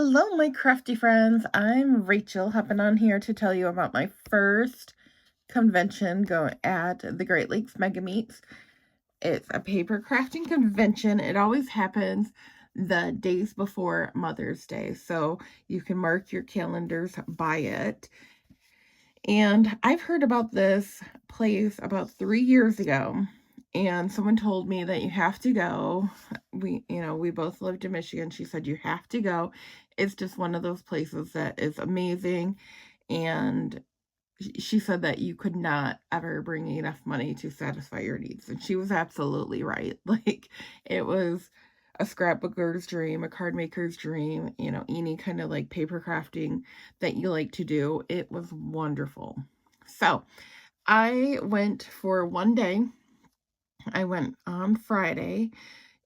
Hello, my crafty friends. I'm Rachel, hopping on here to tell you about my first convention at the Great Lakes Mega Meets. It's a paper crafting convention. It always happens the days before Mother's Day, so you can mark your calendars by it. And I've heard about this place about 3 years ago, and someone told me that you have to go. We both lived in Michigan. She said you have to go. It's just one of those places that is amazing, and she said that you could not ever bring enough money to satisfy your needs, and she was absolutely right. Like, it was a scrapbooker's dream, a card maker's dream, any kind of like paper crafting that you like to do. It was wonderful. So I went for one day. I went on Friday,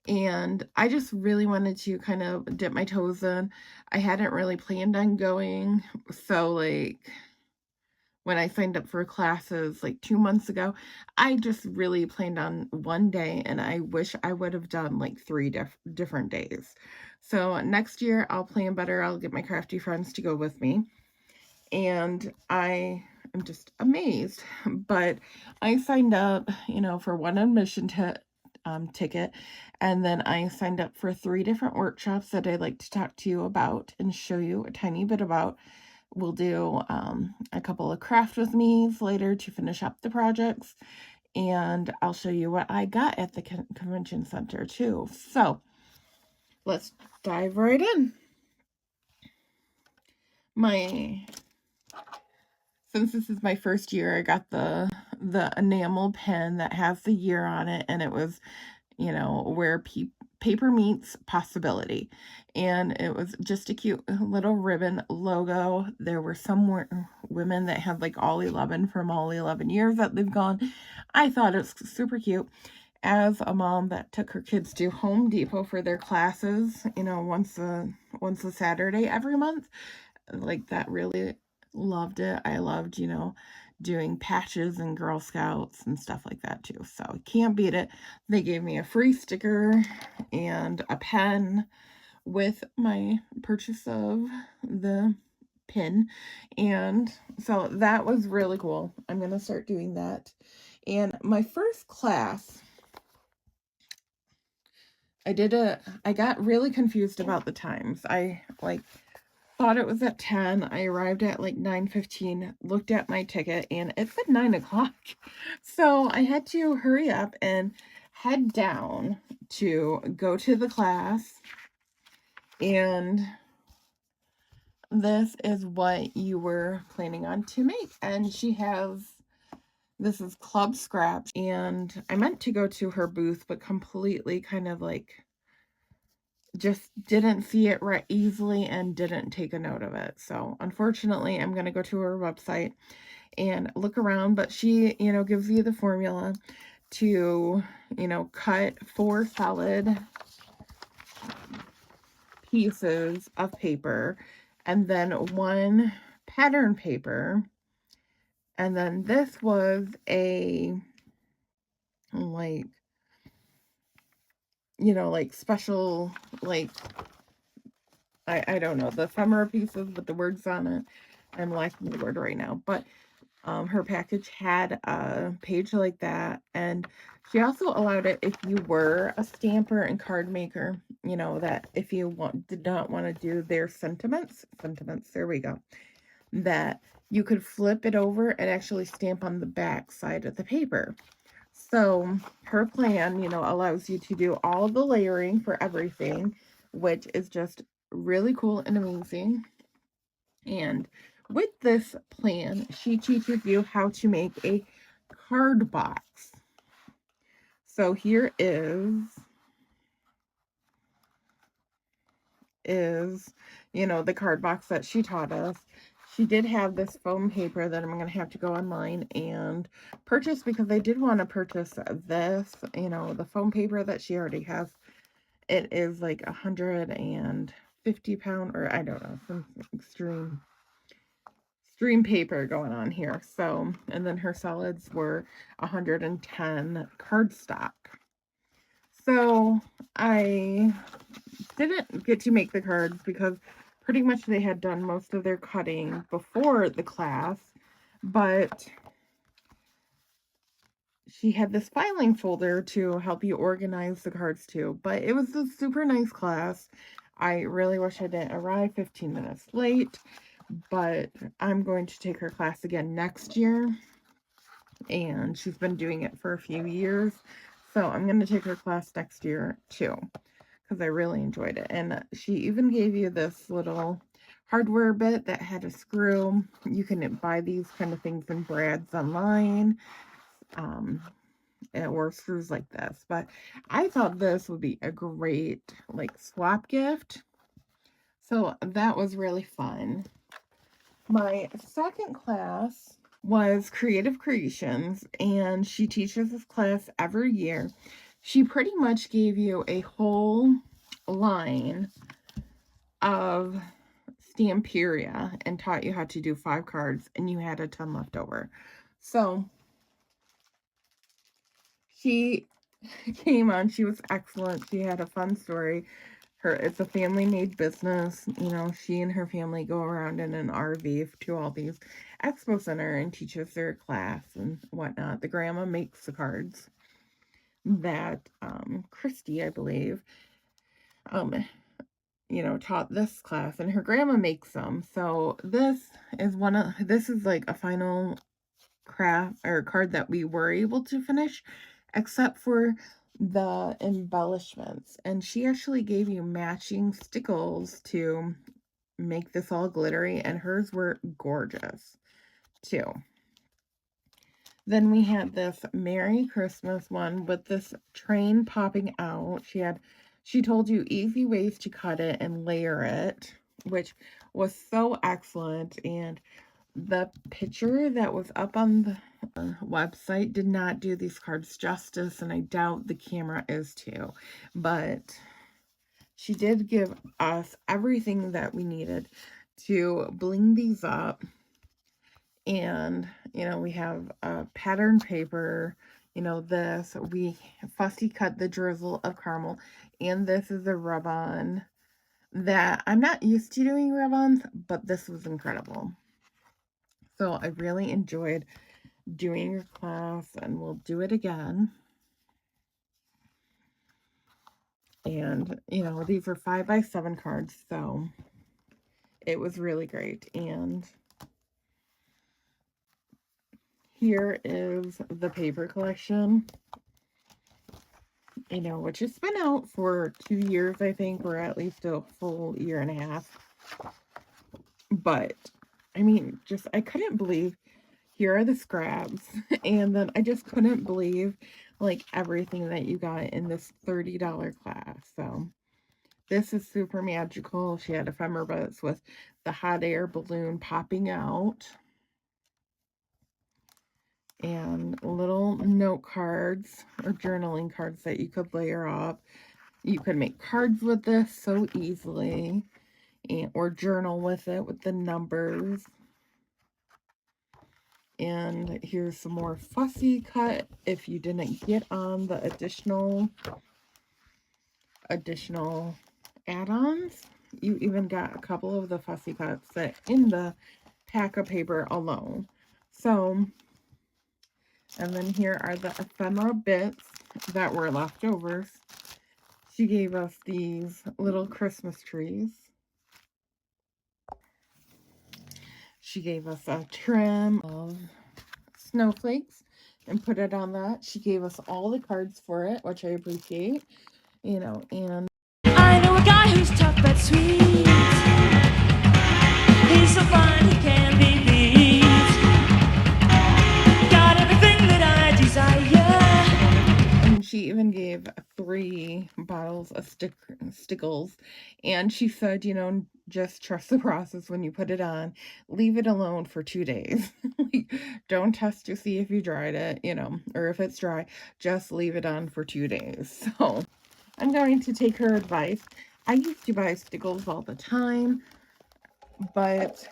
and I just really wanted to kind of dip my toes in. I hadn't really planned on going, so like when I signed up for classes like 2 months ago, I just really planned on one day, and I wish I would have done like 3 different days. So next year I'll plan better. I'll get my crafty friends to go with me, and I am just amazed. But I signed up, for one admission ticket, and then I signed up for 3 different workshops that I'd like to talk to you about and show you a tiny bit about. We'll do a couple of craft with me's later to finish up the projects, and I'll show you what I got at the convention center too. So let's dive right in. Since this is my first year, I got the enamel pen that has the year on it, and it was, where paper meets possibility. And it was just a cute little ribbon logo. There were some women that had like all 11 from all 11 years that they've gone. I thought it was super cute. As a mom that took her kids to Home Depot for their classes, once a Saturday every month, like that, really loved it. I loved, doing patches and Girl Scouts and stuff like that too. So I can't beat it. They gave me a free sticker and a pen with my purchase of the pin. And so that was really cool. I'm going to start doing that. And my first class, I got really confused about the times. I thought it was at 10. I arrived at like 9:15, looked at my ticket, and it said 9 o'clock. So I had to hurry up and head down to go to the class. And this is what you were planning on to make. And this is Club Scratch. And I meant to go to her booth, but completely kind of like just didn't see it right easily and didn't take a note of it. So unfortunately, I'm going to go to her website and look around, but she, gives you the formula to, cut 4 solid pieces of paper, and then 1 pattern paper. And then this was a special, I don't know, the ephemera pieces with the words on it. I'm lacking the word right now, but her package had a page like that. And she also allowed it if you were a stamper and card maker, that if you did not want to do their sentiments, there we go, that you could flip it over and actually stamp on the back side of the paper. So her plan, allows you to do all the layering for everything, which is just really cool and amazing. And with this plan, she teaches you how to make a card box. So here is the card box that she taught us. She did have this foam paper that I'm going to have to go online and purchase, because I did want to purchase this, the foam paper that she already has. It is like 150 pound, or I don't know, some extreme paper going on here. So, and then her solids were 110 cardstock. So I didn't get to make the cards because pretty much they had done most of their cutting before the class, but she had this filing folder to help you organize the cards too. But it was a super nice class. I really wish I didn't arrive 15 minutes late, but I'm going to take her class again next year. And she's been doing it for a few years. So I'm going to take her class next year too, because I really enjoyed it. And she even gave you this little hardware bit that had a screw. You can buy these kind of things in Brad's online. Or screws like this, but I thought this would be a great like swap gift, so that was really fun. My second class was Creative Creations, and she teaches this class every year. She pretty much gave you a whole line of Stamperia and taught you how to do 5 cards, and you had a ton left over. So she came on. She was excellent. She had a fun story. It's a family-made business. You know, she and her family go around in an RV to all these expo center and teaches their class and whatnot. The grandma makes the cards that Christy, I believe, you know, taught this class, and her grandma makes them. So this is like a final craft or card that we were able to finish, except for the embellishments. And she actually gave you matching stickles to make this all glittery, and hers were gorgeous too. Then we had this Merry Christmas one with this train popping out. She told you easy ways to cut it and layer it, which was so excellent. And the picture that was up on the website did not do these cards justice, and I doubt the camera is too. But she did give us everything that we needed to bling these up. And, you know, we have pattern paper, you know, we fussy cut the drizzle of caramel, and this is a rub-on that I'm not used to doing rub-ons, but this was incredible. So I really enjoyed doing your class, and we'll do it again. And, you know, these are 5x7 cards, so it was really great. And here is the paper collection, you know, which has been out for 2 years, I think, or at least a full year and a half. But, I mean, I couldn't believe, here are the scraps, and then I just couldn't believe, like, everything that you got in this $30 class. So, this is super magical. She had ephemera bits with the hot air balloon popping out. And little note cards or journaling cards that you could layer up. You could make cards with this so easily, or journal with it with the numbers. And here's some more fussy cut if you didn't get on the additional add-ons. You even got a couple of the fussy cuts that in the pack of paper alone. So, and then here are the ephemera bits that were leftovers. She gave us these little Christmas trees. She gave us a trim of snowflakes and put it on that. She gave us all the cards for it, which I appreciate, you know. And I know a guy who's tough but sweet. He's so fine he can be beat. Got everything that I desire. And she even gave 3 bottles of stickles, and she said, you know, just trust the process when you put it on. Leave it alone for 2 days. Like, don't test to see if you dried it, you know, or if it's dry. Just leave it on for 2 days. So I'm going to take her advice. I used to buy stickles all the time, but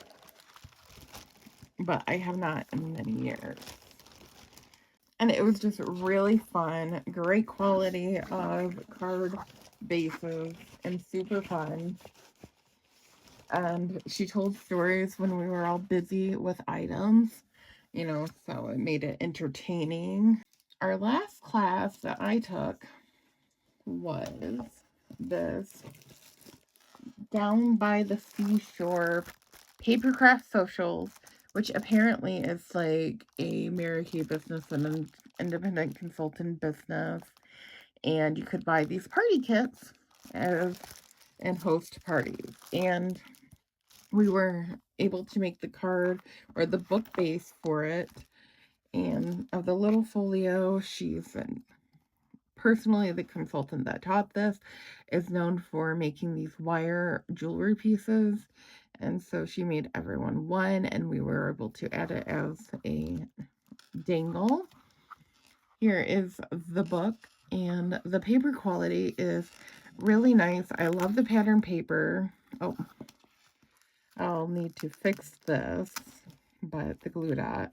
I have not in many years. And it was just really fun. Great quality of card bases and super fun. And she told stories when we were all busy with items, you know, so it made it entertaining. Our last class that I took was this Down by the Seashore Papercraft Socials, which apparently is like a Mary Kay business and an independent consultant business. And you could buy these party kits and host parties. And we were able to make the card or the book base for it. And of the little folio, she's personally the consultant that taught this, is known for making these wire jewelry pieces. And so she made everyone one, and we were able to add it as a dangle. Here is the book, and the paper quality is really nice. I love the pattern paper. Oh, I'll need to fix this, but the glue dot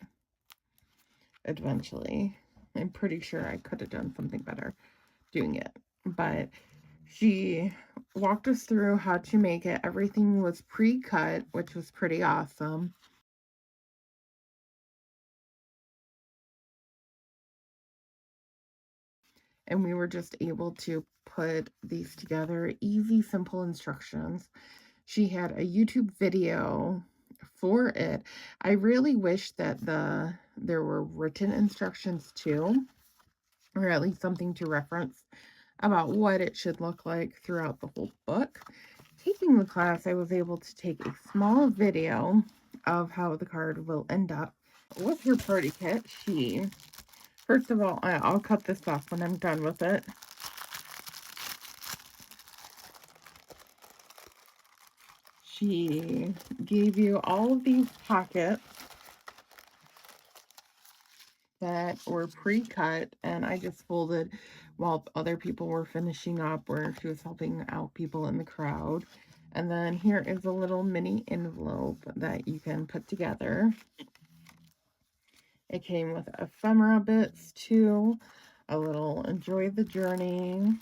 eventually. I'm pretty sure I could have done something better doing it, but she walked us through how to make it. Everything was pre-cut, which was pretty awesome. And we were just able to put these together. Easy, simple instructions. She had a YouTube video for it. I really wish that there were written instructions too, or at least something to reference about what it should look like throughout the whole book. Taking the class, I was able to take a small video of how the card will end up. With her party kit, first of all, I'll cut this off when I'm done with it. She gave you all of these pockets that were pre-cut, and I just folded while other people were finishing up, or she was helping out people in the crowd. And then here is a little mini envelope that you can put together. It came with ephemera bits too, a little enjoy the journey,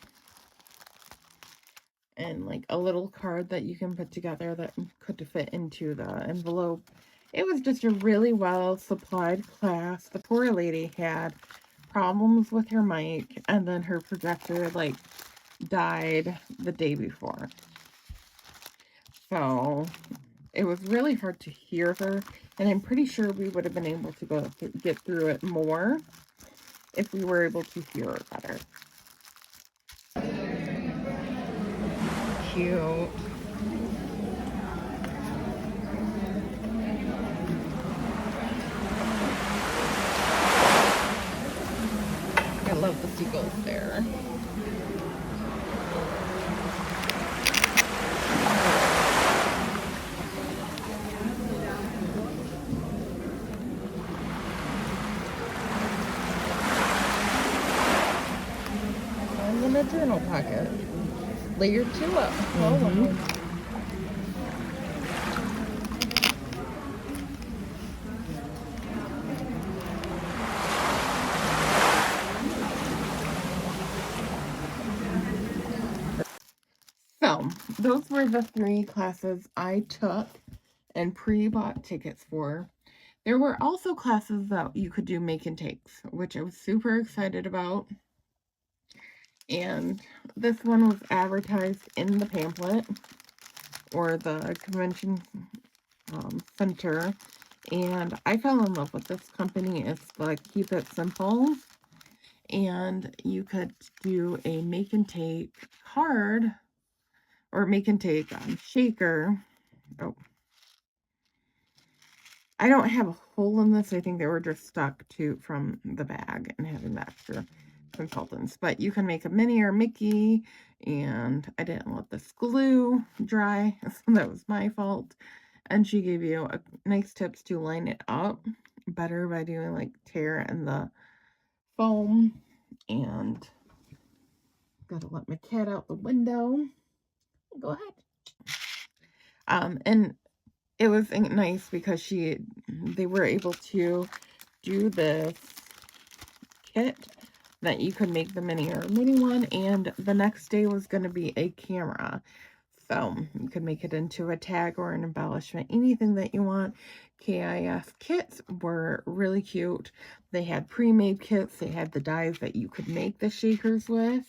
and like a little card that you can put together that could fit into the envelope. It was just a really well supplied class. The poor lady had problems with her mic, and then her projector like died the day before. So it was really hard to hear her, and I'm pretty sure we would have been able to get through it more if we were able to hear her better. Cute. I love the seagulls there. And then a journal pocket. Layer 2 up. So, those were the 3 classes I took and pre-bought tickets for. There were also classes that you could do make and takes, which I was super excited about. And this one was advertised in the pamphlet or the convention center. And I fell in love with this company. It's like Keep It Simple. And you could do a make and take card or make and take shaker. Oh, I don't have a hole in this. I think they were just stuck from the bag and having the extra consultants. But you can make a Minnie or Mickey, and I didn't let this glue dry, so that was my fault. And she gave you nice tips to line it up better by doing like tear in the foam. And gotta let my cat out the window. Go ahead. And it was nice because they were able to do this kit that you could make the mini or mini one, and the next day was going to be a camera. So you could make it into a tag or an embellishment, anything that you want. KIF kits were really cute. They had pre-made kits. They had the dies that you could make the shakers with.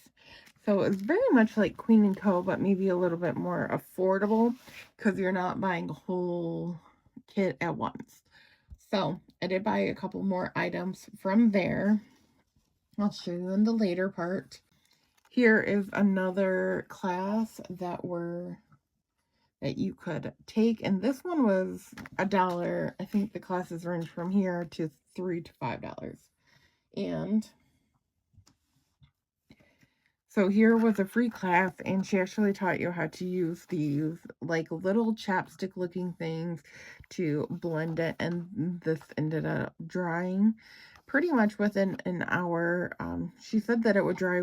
So it's very much like Queen & Co, but maybe a little bit more affordable because you're not buying a whole kit at once. So I did buy a couple more items from there. I'll show you in the later part. Here is another class that you could take, and this one was $1. I think the classes range from here to $3 to $5. And so here was a free class, and she actually taught you how to use these like little chapstick looking things to blend it, and this ended up drying pretty much within an hour. She said that it would dry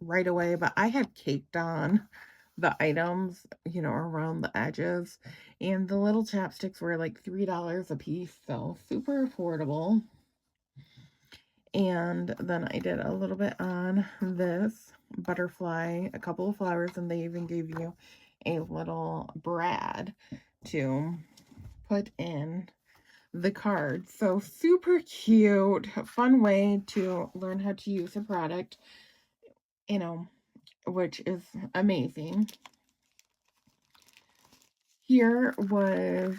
right away, but I had caked on the items, you know, around the edges, and the little chapsticks were like $3 a piece, so super affordable. And then I did a little bit on this butterfly, a couple of flowers, and they even gave you a little brad to put in the card. So super cute, fun way to learn how to use a product, you know, which is amazing. Here was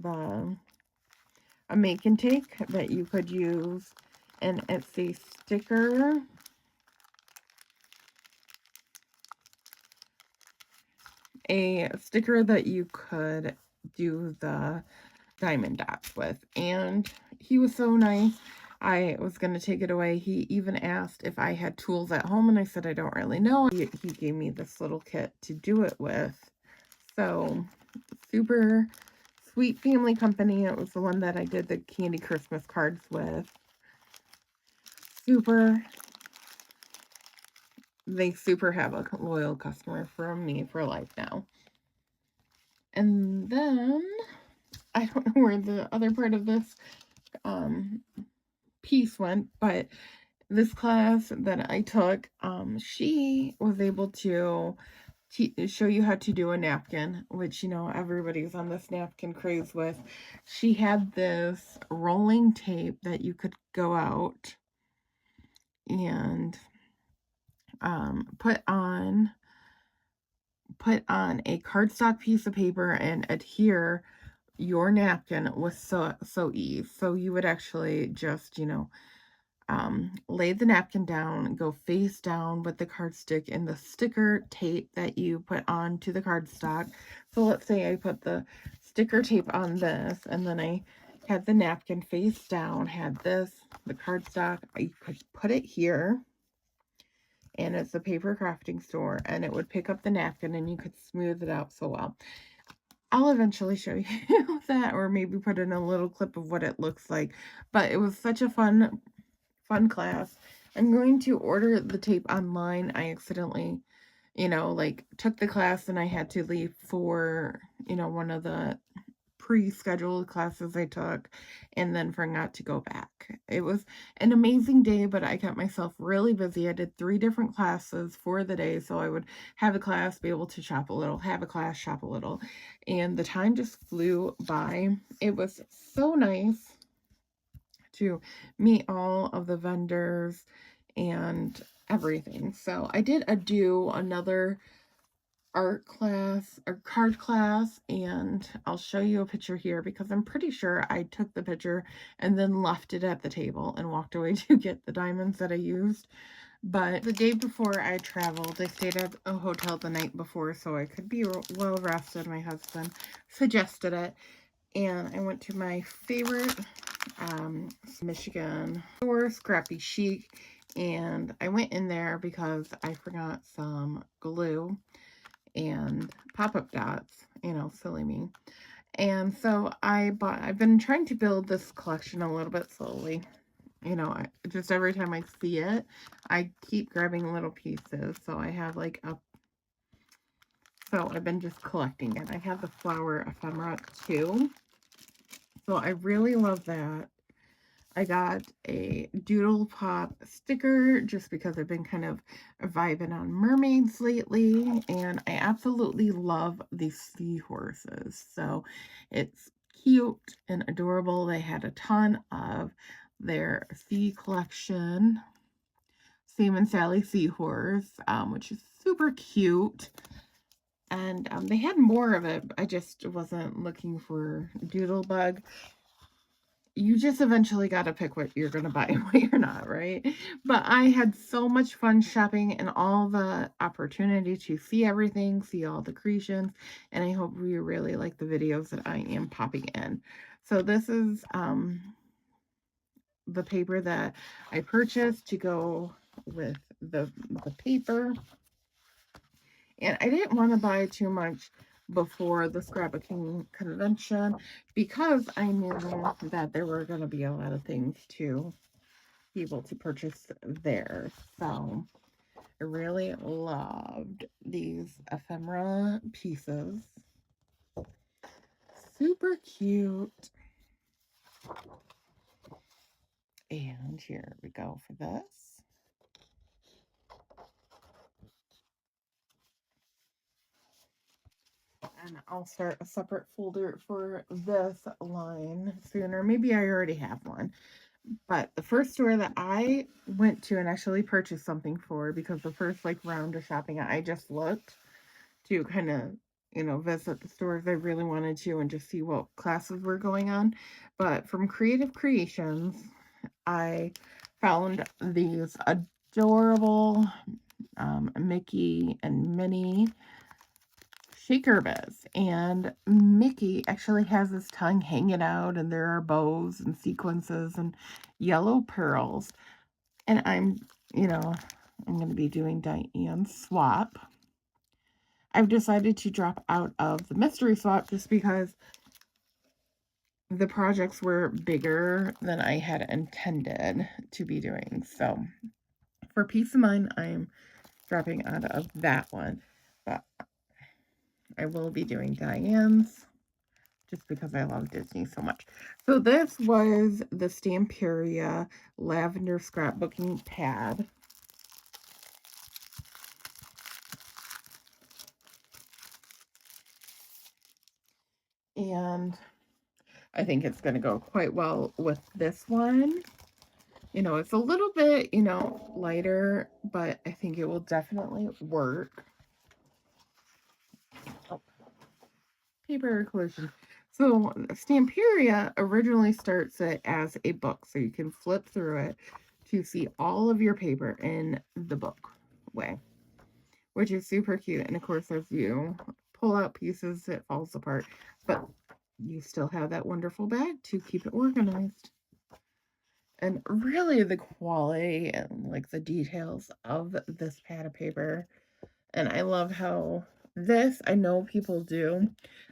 a make and take that you could use, and it's a sticker. A sticker that you could do the diamond dots with, and he was so nice. I was going to take it away. He even asked if I had tools at home, and I said I don't really know. He gave me this little kit to do it with. So super sweet family company. It was the one that I did the candy Christmas cards with. They super have a loyal customer from me for life now. And then I don't know where the other part of this piece went, but this class that I took, she was able to show you how to do a napkin, which, you know, everybody's on this napkin craze with. She had this rolling tape that you could go out and put on a cardstock piece of paper and adhere your napkin with so ease. So you would actually just, you know, lay the napkin down, go face down with the cardstock and the sticker tape that you put onto the cardstock. So let's say I put the sticker tape on this, and then I had the napkin face down, had the cardstock. I could put it here, and it's a paper crafting store, and it would pick up the napkin, and you could smooth it out so well. I'll eventually show you that, or maybe put in a little clip of what it looks like. But it was such a fun class. I'm going to order the tape online. I accidentally, you know, like took the class and I had to leave for, you know, one of the pre-scheduled classes I took, and then forgot to go back. It was an amazing day, but I kept myself really busy. I did 3 different classes for the day, so I would have a class, be able to shop a little, have a class, shop a little, and the time just flew by. It was so nice to meet all of the vendors and everything. So I did do another art class or card class, and I'll show you a picture here because I'm pretty sure I took the picture and then left it at the table and walked away to get the diamonds that I used. But the day before I traveled, I stayed at a hotel the night before so I could be well rested. My husband suggested it, and I went to my favorite Michigan store, Scrappy Chic, and I went in there because I forgot some glue and pop-up dots, you know, silly me. And so I've been trying to build this collection a little bit slowly. You know, just every time I see it, I keep grabbing little pieces. So I have like so I've been just collecting it. I have the flower ephemera too. So I really love that. I got a Doodle Pop sticker just because I've been kind of vibing on mermaids lately, and I absolutely love these seahorses. So it's cute and adorable. They had a ton of their sea collection, Sam and Sally Seahorse, which is super cute. And they had more of it. I just wasn't looking for Doodlebug. You just eventually got to pick what you're going to buy and what you're not, right? But I had so much fun shopping and all the opportunity to see everything, see all the creations, and I hope you really like the videos that I am popping in. So this is the paper that I purchased to go with the paper. And I didn't want to buy too much before the Scrapbooking convention because I knew that there were going to be a lot of things to be able to purchase there. So I really loved these ephemera pieces. Super cute. And here we go for this. And I'll start a separate folder for this line sooner. Maybe I already have one. But the first store that I went to and actually purchased something for, because the first like round of shopping, I just looked to kind of, visit the stores I really wanted to and just see what classes were going on. But from Creative Creations, I found these adorable Mickey and Minnie shaker bits, and Mickey actually has his tongue hanging out, and there are bows and sequences and yellow pearls. And I'm going to be doing Diane's swap. I've decided to drop out of the mystery swap just because the projects were bigger than I had intended to be doing. So for peace of mind, I'm dropping out of that one. But I will be doing Diane's just because I love Disney so much. So this was the Stamperia Lavender Scrapbooking Pad. And I think it's going to go quite well with this one. It's a little bit, lighter, but I think it will definitely work. Oh, paper collision. So Stamperia originally starts it as a book, so you can flip through it to see all of your paper in the book way, which is super cute. And of course, as you pull out pieces, it falls apart, but you still have that wonderful bag to keep it organized. And really the quality and like the details of this pad of paper. And I love how this, I know people do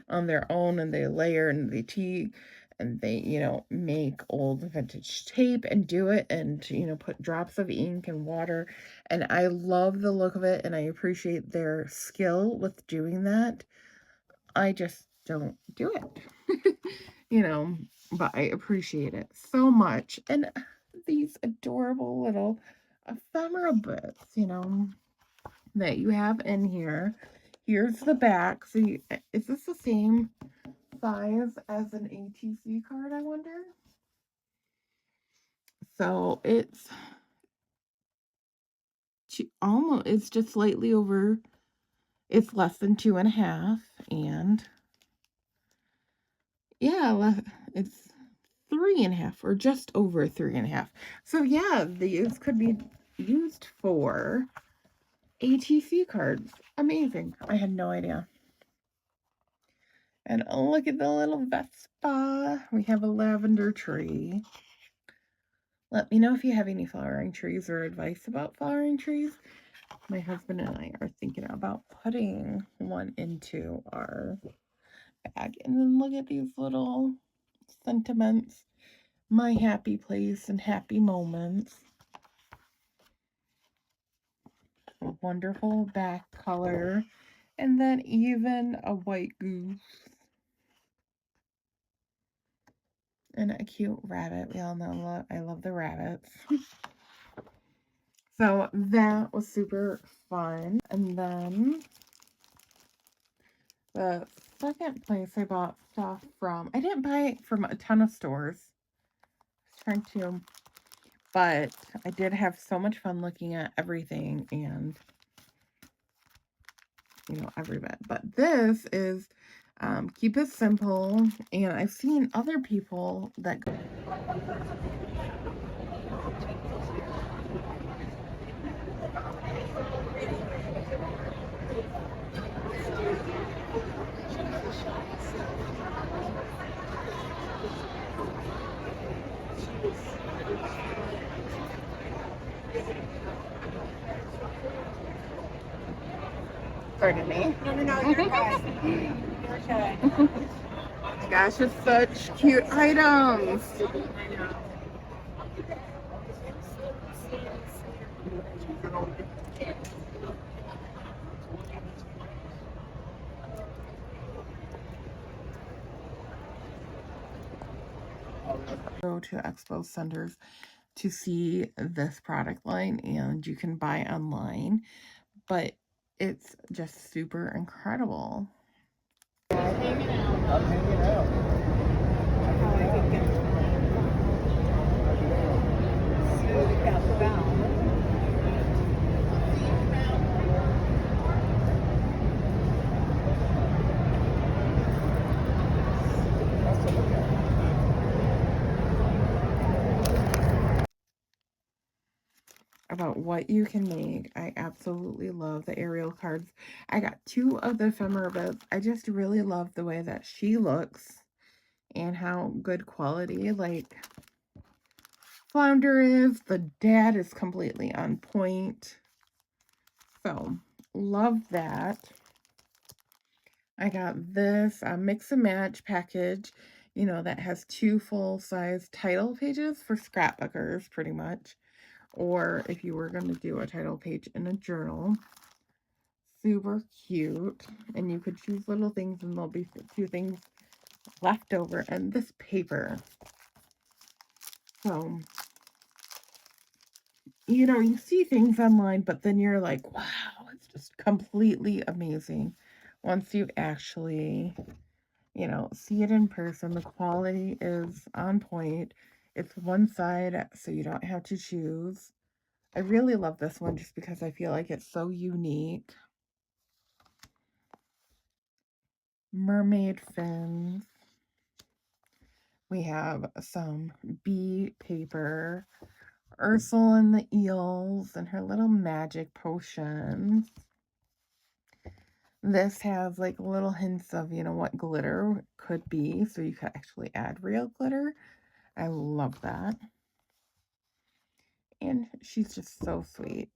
on their own, and they layer and they tea and they, make old vintage tape and do it and, put drops of ink and water. And I love the look of it, and I appreciate their skill with doing that. I just don't do it, but I appreciate it so much. And these adorable little ephemera bits, that you have in here. Here's the back. So is this the same size as an ATC card, I wonder? So it's it's just slightly over, it's less than 2.5, and yeah, it's 3.5 or just over 3.5. So yeah, these could be used for ATC cards. Amazing. I had no idea. And oh, look at the little Vespa. We have a lavender tree. Let me know if you have any flowering trees or advice about flowering trees. My husband and I are thinking about putting one into our bag. And then look at these little sentiments. My happy place and happy moments. A wonderful back color. And then even a white goose. And a cute rabbit. We all know I love the rabbits. So that was super fun. And then the second place I bought stuff from, I didn't buy it from a ton of stores. I was trying to, but I did have so much fun looking at everything and, you know, every bit. But this is Keep It Simple. And I've seen other people that go. Pardon me. No, you're good. You're good. Gosh, it's such cute items. Go to expo centers to see this product line, and you can buy online, but it's just super incredible. I'm hanging out. Oh, I could get smooth out the valve. About what you can make. I absolutely love the aerial cards. I got 2 of the ephemera bits. I just really love the way that she looks and how good quality, like, Flounder is. The dad is completely on point. So, love that. I got this mix and match package, you know, that has 2 full-size title pages for scrapbookers, pretty much. Or if you were going to do a title page in a journal. Super cute. And you could choose little things and there'll be 2 things left over. And this paper. So, you know, you see things online, but then you're like, wow, it's just completely amazing. Once you actually, you know, see it in person, the quality is on point. It's one side, so you don't have to choose. I really love this one just because I feel like it's so unique. Mermaid fins. We have some bee paper. Ursula and the eels and her little magic potions. This has like little hints of, you know, what glitter could be. So you could actually add real glitter. I love that. And she's just so sweet.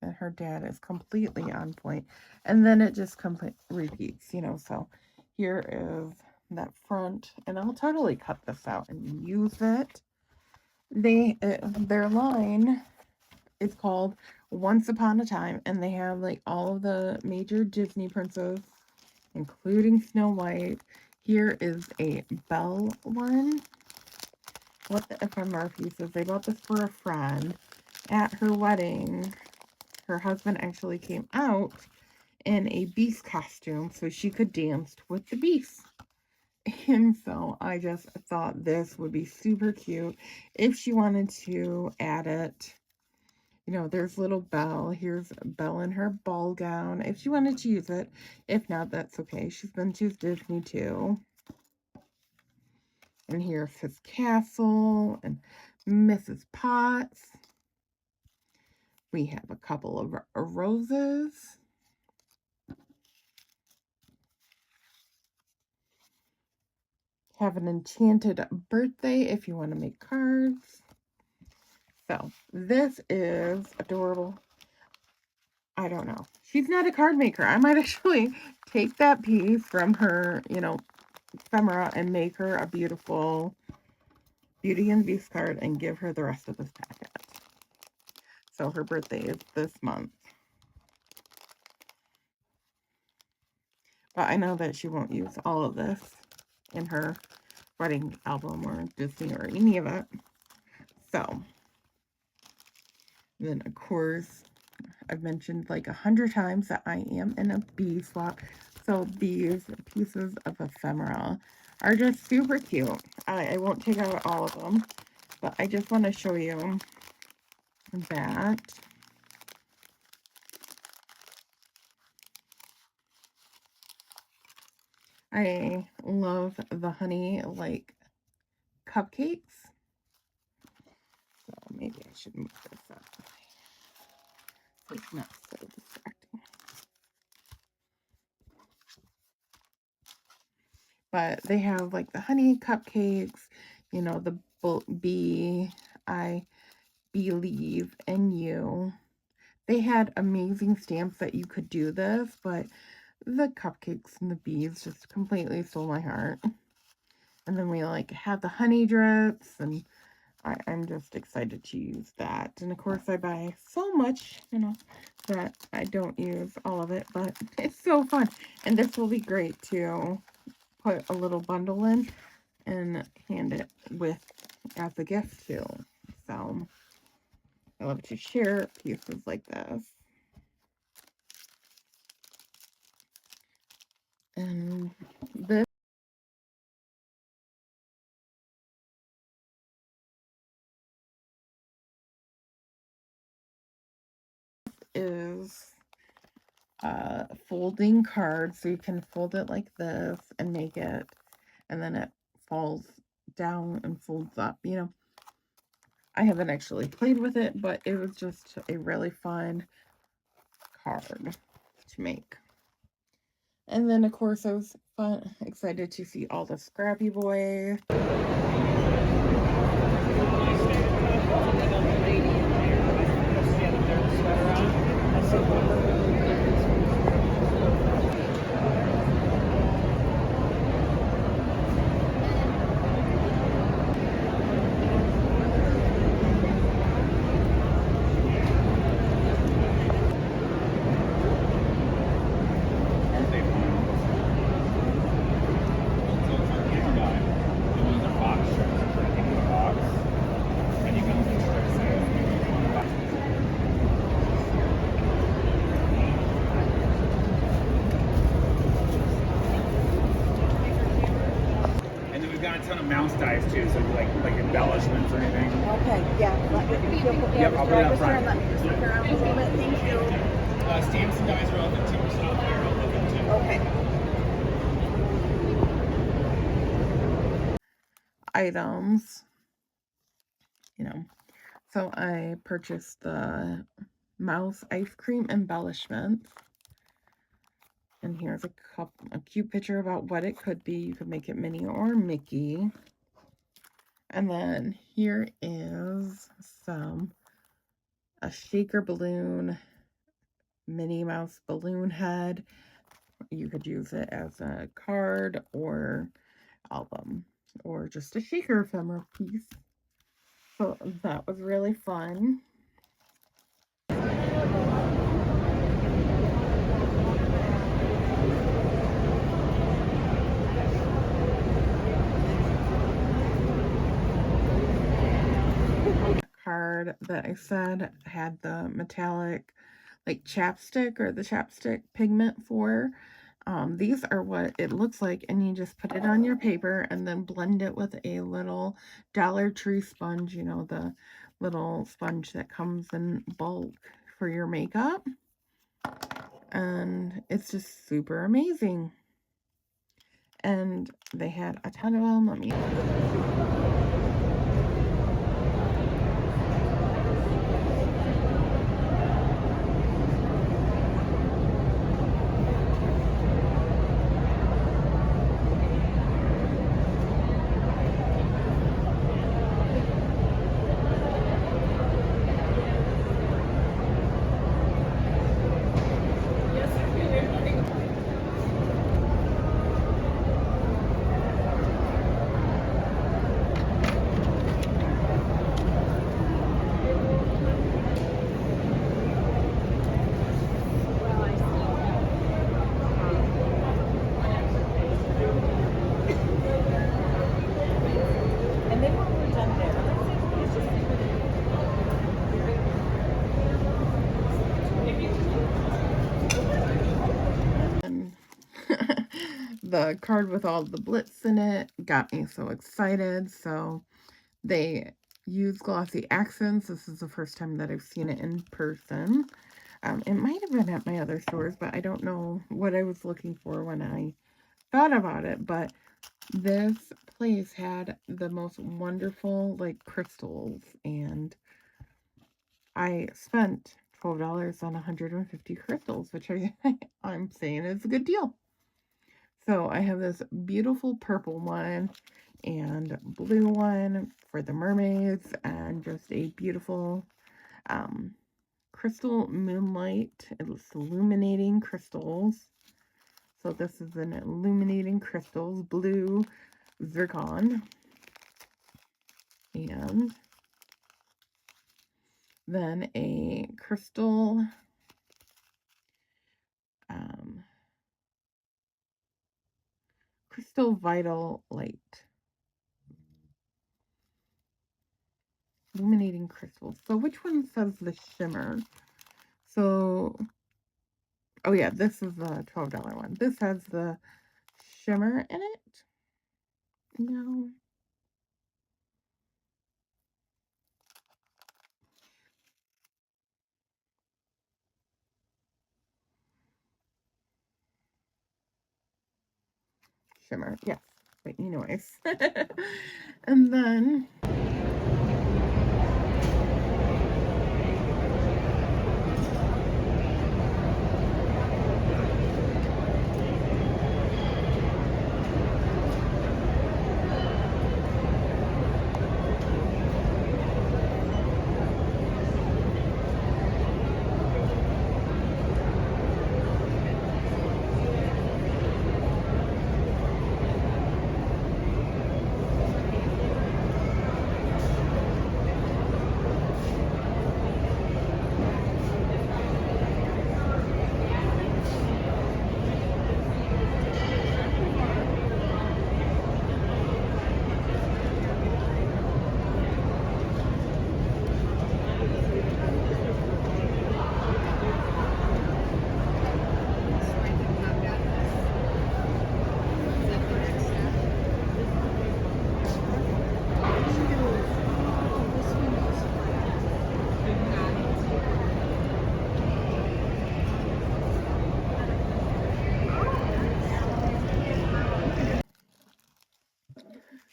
And her dad is completely on point. And then it just repeats, you know. So here is that front. And I'll totally cut this out and use it. Their line is called Once Upon a Time. And they have like all of the major Disney princesses, including Snow White. Here is a Belle one. What the ephemera pieces. They bought this for a friend at her wedding. Her husband actually came out in a beast costume so she could dance with the beast. And so I just thought this would be super cute if she wanted to add it. You know, there's little Belle. Here's Belle in her ball gown. If she wanted to use it. If not, that's okay. She's been to Disney too. And here's his castle and Mrs. Potts. We have a couple of roses. Have an enchanted birthday if you want to make cards. So this is adorable. I don't know. She's not a card maker. I might actually take that piece from her, you know, ephemera and make her a beautiful Beauty and the Beast card and give her the rest of this packet. So her birthday is this month. But I know that she won't use all of this in her wedding album or Disney or any of it. So, then of course, I've mentioned like 100 times that I am in a bee swap. So these pieces of ephemera are just super cute. I won't take out all of them, but I just want to show you that. I love the honey like cupcakes. So maybe I should move this up so it's not so distracting. But they have like the honey cupcakes, you know, the bee, I believe in you. They had amazing stamps that you could do this, but the cupcakes and the bees just completely stole my heart. And then we like had the honey drips, and I'm just excited to use that. And of course I buy so much, you know, that I don't use all of it, but it's so fun. And this will be great to put a little bundle in and hand it with as a gift too. So I love to share pieces like this. And this is a folding card, so you can fold it like this and make it, and then it falls down and folds up. You know, I haven't actually played with it, but it was just a really fun card to make. And then of course I was excited to see all the Scrappy Boys. A ton of mouse dies too, so like embellishments or anything. Okay, yeah. Yep, I'll put it up front. Let me just look around a little bit. Thank you. Stamps and dies are all 15% off here. I'll look into. Okay. Items, you know, so I purchased the mouse ice cream embellishments, and here's a cute picture about what it could be. You could make it Minnie or Mickey. And then here is a shaker balloon, Minnie Mouse balloon head. You could use it as a card or album, or just a shaker ephemera piece. So that was really fun. Card that I said had the metallic like chapstick or the chapstick pigment for. These are what it looks like, and you just put it on your paper and then blend it with a little Dollar Tree sponge, you know, the little sponge that comes in bulk for your makeup. And it's just super amazing. And they had a ton of them. Let me the card with all the blitz in it got me so excited. So they use glossy accents. This is the first time that I've seen it in person. It might have been at my other stores, but I don't know what I was looking for when I thought about it. But this place had the most wonderful, like, crystals, and I spent $12 on 150 crystals, which I'm saying is a good deal. So I have this beautiful purple one and blue one for the mermaids, and just a beautiful crystal moonlight. It's illuminating crystals. So this is an illuminating crystals, blue zircon. And then a crystal crystal vital light. Illuminating crystals. So which one says the shimmer? So, oh yeah, this is the $12 one. This has the shimmer in it. No. Shimmer, yes. But anyways. And then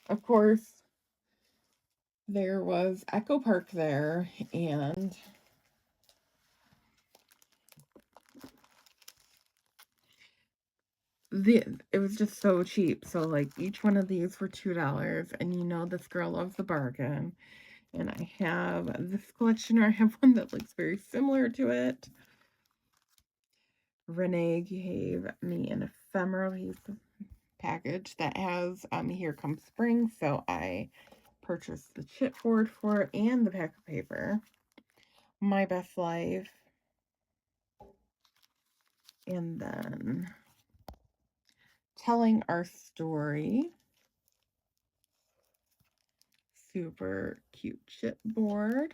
of course there was Echo Park there, and it was just so cheap. So like each one of these were $2, and you know this girl loves the bargain. And I have this collection, or I have one that looks very similar to it. Renee gave me an ephemeral package that has Here Comes Spring, so I purchased the chipboard for it and the pack of paper. My Best Life. And then Telling Our Story. Super cute chipboard.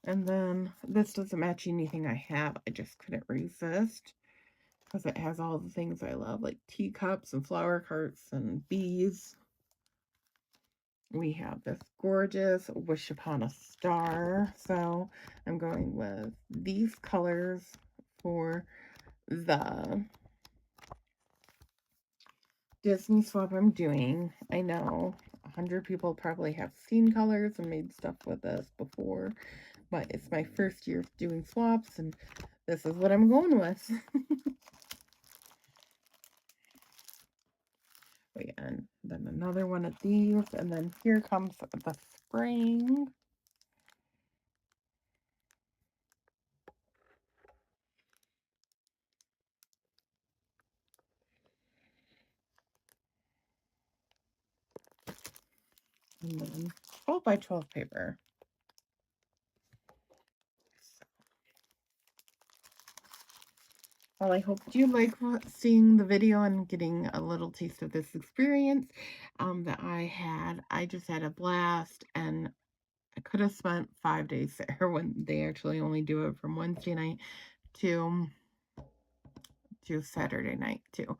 And then this doesn't match anything I have. I just couldn't resist because it has all the things I love, like teacups and flower carts and bees. We have this gorgeous Wish Upon a Star. So I'm going with these colors for the Disney swap I'm doing. I know 100 people probably have seen colors and made stuff with this before, but it's my first year doing swaps, and this is what I'm going with. And then another one of these, and then Here Comes the Spring. And then 12 by 12 paper. Well, I hope you like seeing the video and getting a little taste of this experience that I had. I just had a blast, and I could have spent 5 days there when they actually only do it from Wednesday night to to Saturday night too.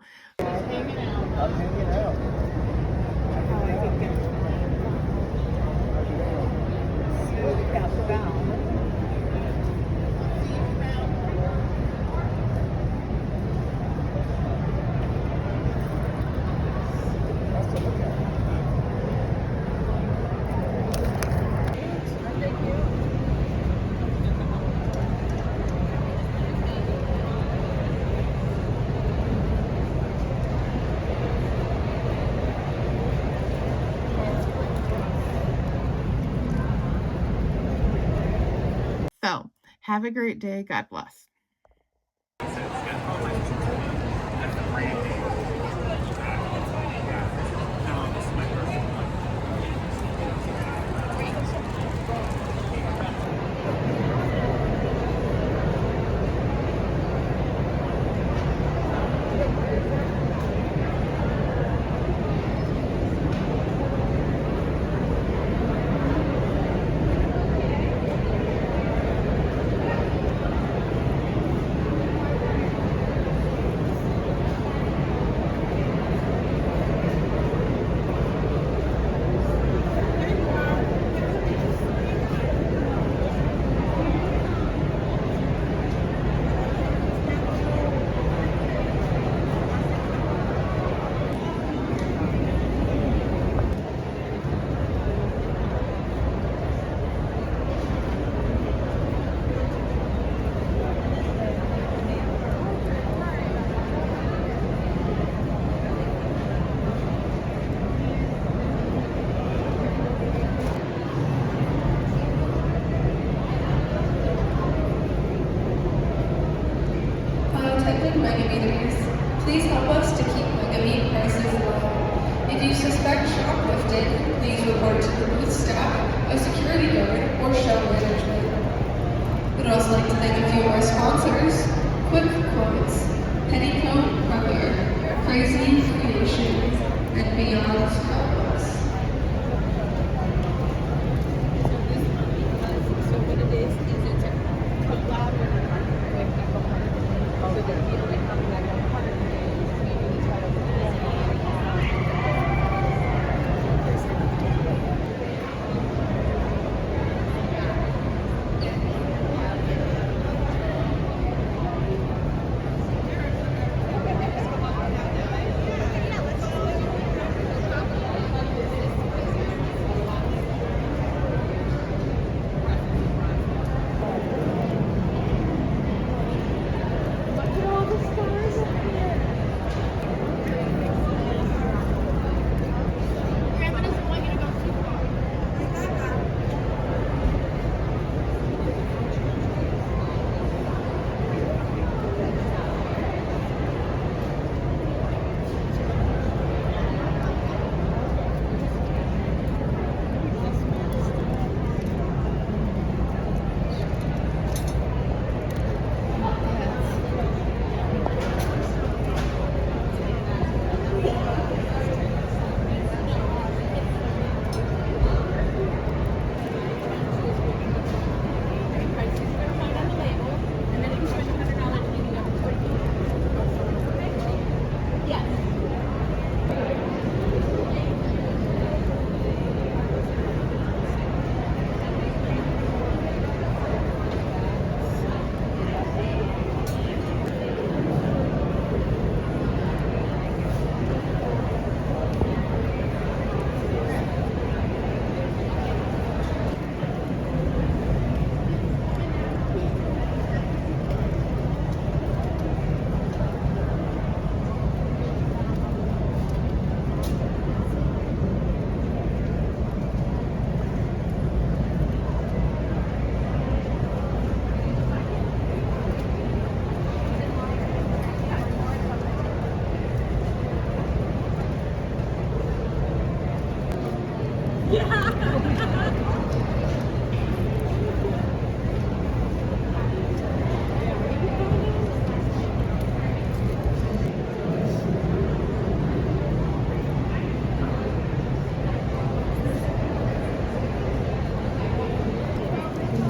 So, have a great day. God bless. Please help us to keep meat prices low. If you suspect shoplifting, please report to the booth staff, a security guard, or show management. We'd also like to thank a few of our sponsors: Quick Quotes, Petticoat Rubber, Crazy Creations, and Beyond Scrapbooks. So what it is it's a collaborative with people. So that you don't have like a partner, maybe try to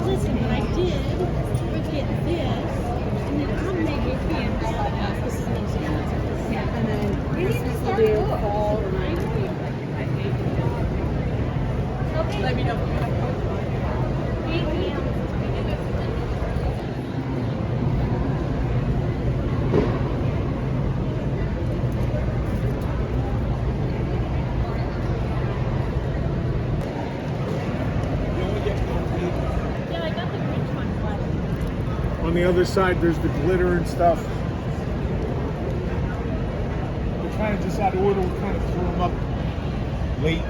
Listen, what I did was get this, and then I made it in. On the other side, there's the glitter and stuff. They're kind of just out of order. We kind of threw them up late.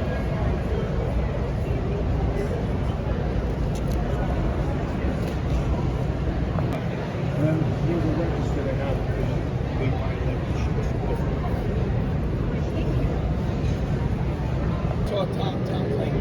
And then here's a register they have. They buy like the sheets from different colors. Top, like